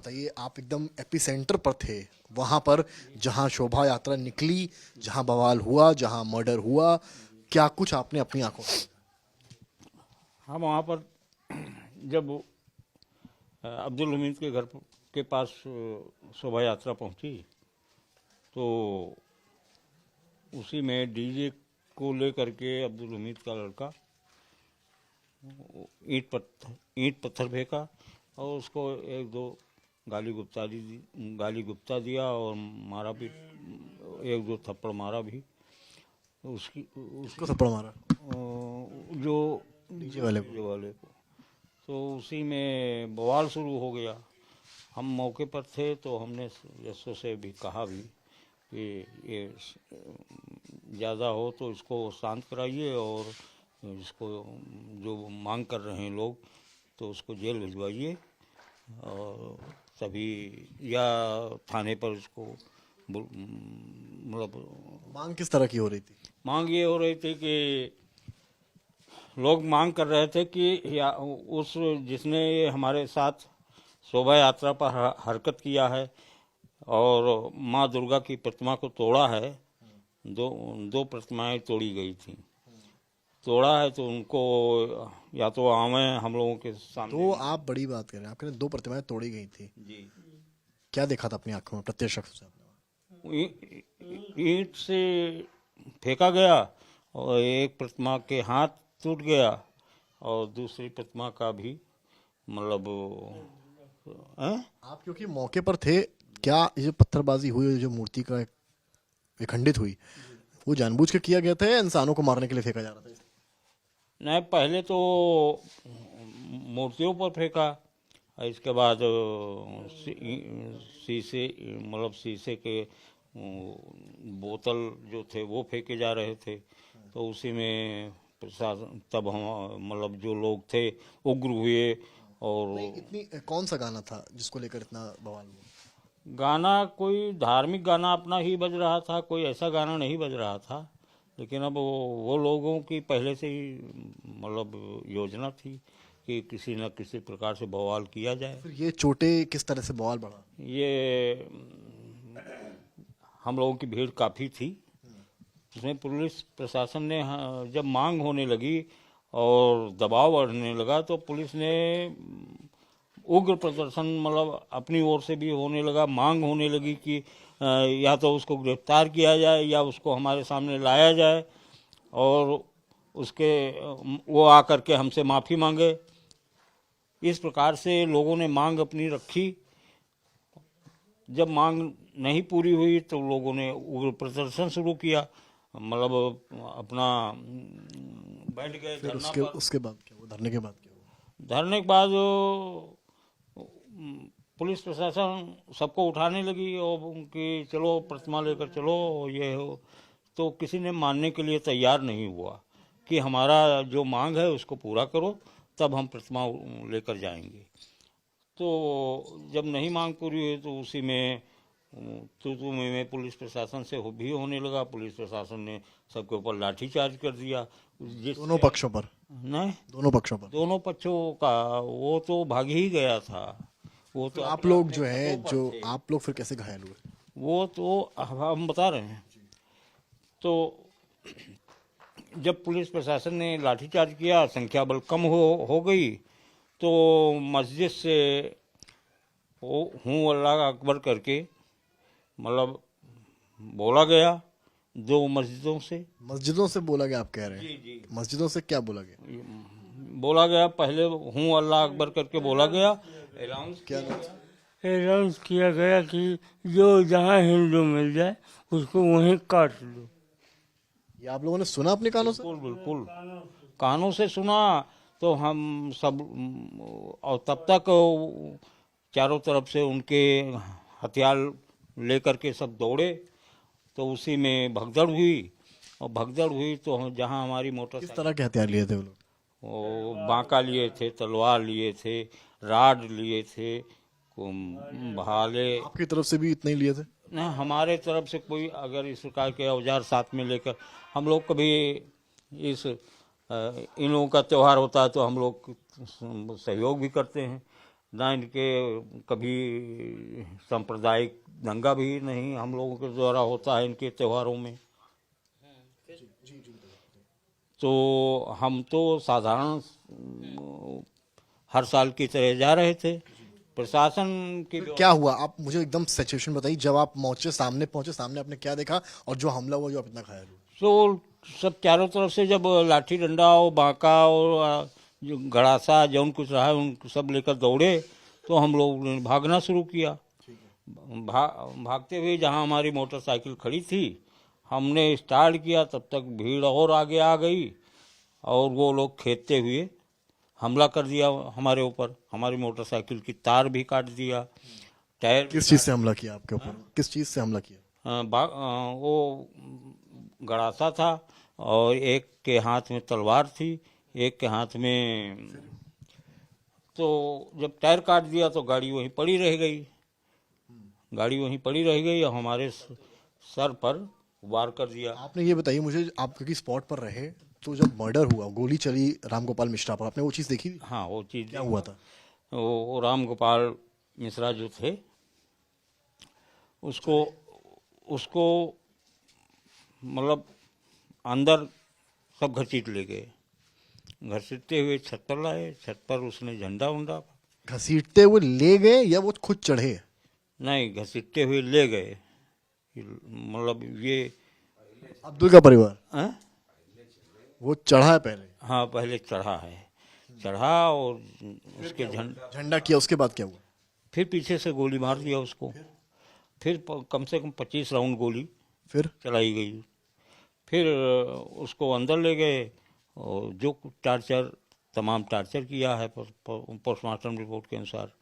बताइए, आप एकदम एपिसेंटर पर थे, वहां पर जहां शोभा यात्रा निकली, जहां बवाल हुआ, जहां मर्डर हुआ, क्या कुछ आपने अपनी आंखों से देखा? हम वहाँ पर जब अब्दुल हमीद के घर के पास शोभा यात्रा पहुँची तो उसी में डीजे को लेकर के अब्दुल हमीद का लड़का ईंट पत्थर फेंका और उसको एक दो गाली गुप्ता दिया और मारा भी, एक दो थप्पड़ मारा भी। उसको थप्पड़ मारा जो डीजे वाले को। तो उसी में बवाल शुरू हो गया। हम मौके पर थे तो हमने यशो से भी कहा भी कि ये ज़्यादा हो तो इसको शांत कराइए और इसको जो मांग कर रहे हैं लोग तो उसको जेल भिजवाइए और तभी या थाने पर इसको मतलब। मांग किस तरह की हो रही थी? मांग ये हो रही थी कि लोग मांग कर रहे थे कि या उस जिसने ये हमारे साथ शोभा यात्रा पर हरकत किया है और माँ दुर्गा की प्रतिमा को तोड़ा है, दो प्रतिमाएं तोड़ी गई थी, तोड़ा है तो उनको या तो आवे हम लोगों के सामने। तो आप बड़ी बात कर रहे हैं, आपके 2 प्रतिमाएं तोड़ी गई थी जी। क्या देखा था अपनी आंखों में प्रत्यक्ष से आपने? ईंट से फेंका गया और एक प्रतिमा के हाथ टूट गया और दूसरी प्रतिमा का भी मतलब आप क्योंकि मौके पर थे, क्या ये जो पत्थरबाजी हुई, जो मूर्ति का विखंडित हुई, वो जानबूझ के किया गया था या इंसानों को मारने के लिए फेंका जा रहा था? नहीं, पहले तो मूर्तियों पर फेंका, इसके बाद शीशे मतलब शीशे के बोतल जो थे वो फेंके जा रहे थे। तो उसी में प्रशासन तब हम मतलब जो लोग थे उग्र हुए। और इतनी कौन सा गाना था जिसको लेकर इतना बवाल हुआ? गाना कोई धार्मिक गाना अपना ही बज रहा था, कोई ऐसा गाना नहीं बज रहा था। लेकिन अब वो लोगों की पहले से ही मतलब योजना थी कि किसी न किसी प्रकार से बवाल किया जाए। फिर ये चोटें किस तरह से बवाल बढ़ा? ये हम लोगों की भीड़ काफ़ी थी, उसमें पुलिस प्रशासन ने जब मांग होने लगी और दबाव बढ़ने लगा तो पुलिस ने उग्र प्रदर्शन मतलब अपनी ओर से भी होने लगा। मांग होने लगी कि या तो उसको गिरफ्तार किया जाए या उसको हमारे सामने लाया जाए और उसके वो आकर के हमसे माफ़ी मांगे। इस प्रकार से लोगों ने मांग अपनी रखी। जब मांग नहीं पूरी हुई तो लोगों ने उग्र प्रदर्शन शुरू किया, मतलब अपना बैठ गए फिर धरना पर। उसके बाद क्या हुआ? धरने के बाद क्या हुआ? धरने के बाद पुलिस प्रशासन सबको उठाने लगी और उनकी चलो प्रतिमा लेकर चलो ये हो, तो किसी ने मानने के लिए तैयार नहीं हुआ कि हमारा जो मांग है उसको पूरा करो तब हम प्रतिमा लेकर जाएंगे। तो जब नहीं मांग पूरी हुई तो उसी में तू में पुलिस प्रशासन से भी होने लगा। पुलिस प्रशासन ने सबके ऊपर लाठीचार्ज कर दिया। दोनों पक्षों पर? नहीं, दोनों पक्षों पर? दोनों पक्षों का वो तो भाग ही गया था। वो तो आप लोग जो है, जो आप लोग फिर कैसे घायल हुए? वो तो हम बता रहे हैं। तो जब पुलिस प्रशासन ने लाठीचार्ज किया, संख्या बल कम हो गई तो मस्जिद से वो हूँ अल्लाह अकबर करके मतलब बोला गया। 2 मस्जिदों से बोला गया? आप कह रहे हैं जी जी, मस्जिदों से क्या बोला गया? बोला गया। पहले हूँ अल्लाह अकबर करके बोला गया, अनाउंस किया गया कि जो जहाँ हिंदू मिल जाए उसको वहीं काट लो। ये आप लोगों ने सुना अपने कानों से? बिल्कुल कानों से सुना। तो हम सब और तब तक चारों तरफ से उनके हथियार लेकर के सब दौड़े तो उसी में भगदड़ हुई। तो जहाँ हमारी मोटरसाइकिल, किस तरह के हथियार लिए थे वो लोग? वो बांका लिए थे, तलवार लिए थे, राड लिए थे, भाले। आपकी तरफ से भी इतने ही लिए थे? नहीं, हमारे तरफ से कोई अगर इस प्रकार के औजार साथ में लेकर, हम लोग कभी इस इन लोगों का त्यौहार होता है तो हम लोग सहयोग भी करते हैं। ना इनके कभी सांप्रदायिक दंगा भी नहीं हम लोगों के द्वारा होता है इनके त्योहारों में। तो हम तो साधारण हर साल की तरह जा रहे थे। प्रशासन की क्या हुआ, आप मुझे एकदम सिचुएशन बताइए। जब आप पहुंचे सामने आपने क्या देखा, और जो हमला हुआ जो आप इतना घायल हुए? तो सब चारों तरफ से जब लाठी डंडा और बांका और जो गड़ासा जौन कुछ रहा उन सब लेकर दौड़े, तो हम लोग ने भागना शुरू किया। भागते हुए जहां हमारी मोटरसाइकिल खड़ी थी हमने स्टार्ट किया, तब तक भीड़ और आगे आ गई और वो लोग खेदते हुए हमला कर दिया हमारे ऊपर। हमारी मोटरसाइकिल की तार भी काट दिया, टायर। किस चीज से हमला किया आपके ऊपर? किस चीज से हमला किया? वो गड़ासा था और एक के हाथ में तलवार थी, एक के हाथ में। तो जब टायर काट दिया तो गाड़ी वहीं पड़ी रह गई। और हमारे सर पर वार कर दिया। आपने ये बताइए मुझे, आप क्योंकि स्पॉट पर रहे, तो जब मर्डर हुआ, गोली चली राम गोपाल मिश्रा पर, आपने वो चीज़ देखी? हाँ, वो चीज़ क्या हुआ था? वो राम गोपाल मिश्रा जो थे उसको मतलब अंदर सब घसीट ले गए। घसीटते हुए छत पर लाए। छत पर उसने झंडा उंडा। घसीटते हुए ले गए या वो खुद चढ़े? नहीं, घसीटते हुए ले गए। मतलब ये अब्दुल का परिवार हैं? वो चढ़ा है पहले? हाँ, पहले चढ़ा है। चढ़ा और उसके झंडा किया, उसके बाद क्या हुआ? फिर पीछे से गोली मार दिया उसको। फिर कम से कम 25 राउंड गोली फिर चलाई गई। फिर उसको अंदर ले गए और जो तमाम टार्चर किया है पोस्टमार्टम रिपोर्ट के अनुसार।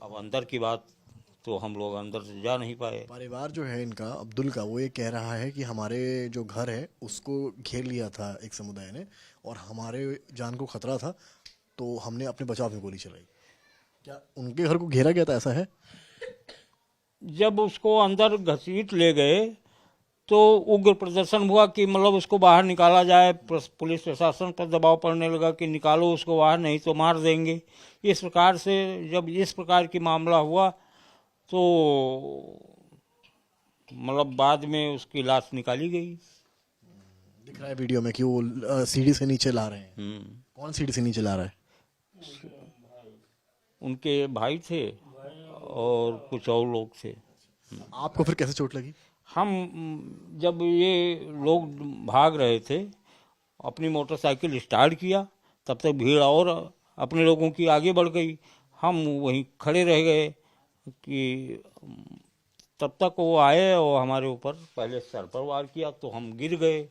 अब अंदर की बात तो हम लोग अंदर से जा नहीं पाए। परिवार जो है इनका, अब्दुल का, वो ये कह रहा है कि हमारे जो घर है उसको घेर लिया था एक समुदाय ने और हमारे जान को खतरा था तो हमने अपने बचाव में गोली चलाई। क्या उनके घर को घेरा गया था, ऐसा है? जब उसको अंदर घसीट ले गए तो उग्र प्रदर्शन हुआ कि मतलब उसको बाहर निकाला जाए। पुलिस प्रशासन पर दबाव पड़ने लगा कि निकालो उसको बाहर, नहीं तो मार देंगे। इस प्रकार से जब इस प्रकार की मामला हुआ तो मतलब बाद में उसकी लाश निकाली गई। दिख रहा है वीडियो में कि वो सीढ़ी से नीचे ला रहे हैं। कौन सीढ़ी से नीचे ला रहा है? उनके भाई थे और कुछ और लोग थे। आपको फिर कैसे चोट लगी? हम जब ये लोग भाग रहे थे, अपनी मोटरसाइकिल स्टार्ट किया, तब तक भीड़ और अपने लोगों की आगे बढ़ गई। हम वहीं खड़े रह गए कि तब तक वो आए और हमारे ऊपर पहले सर पर वार किया तो हम गिर गए।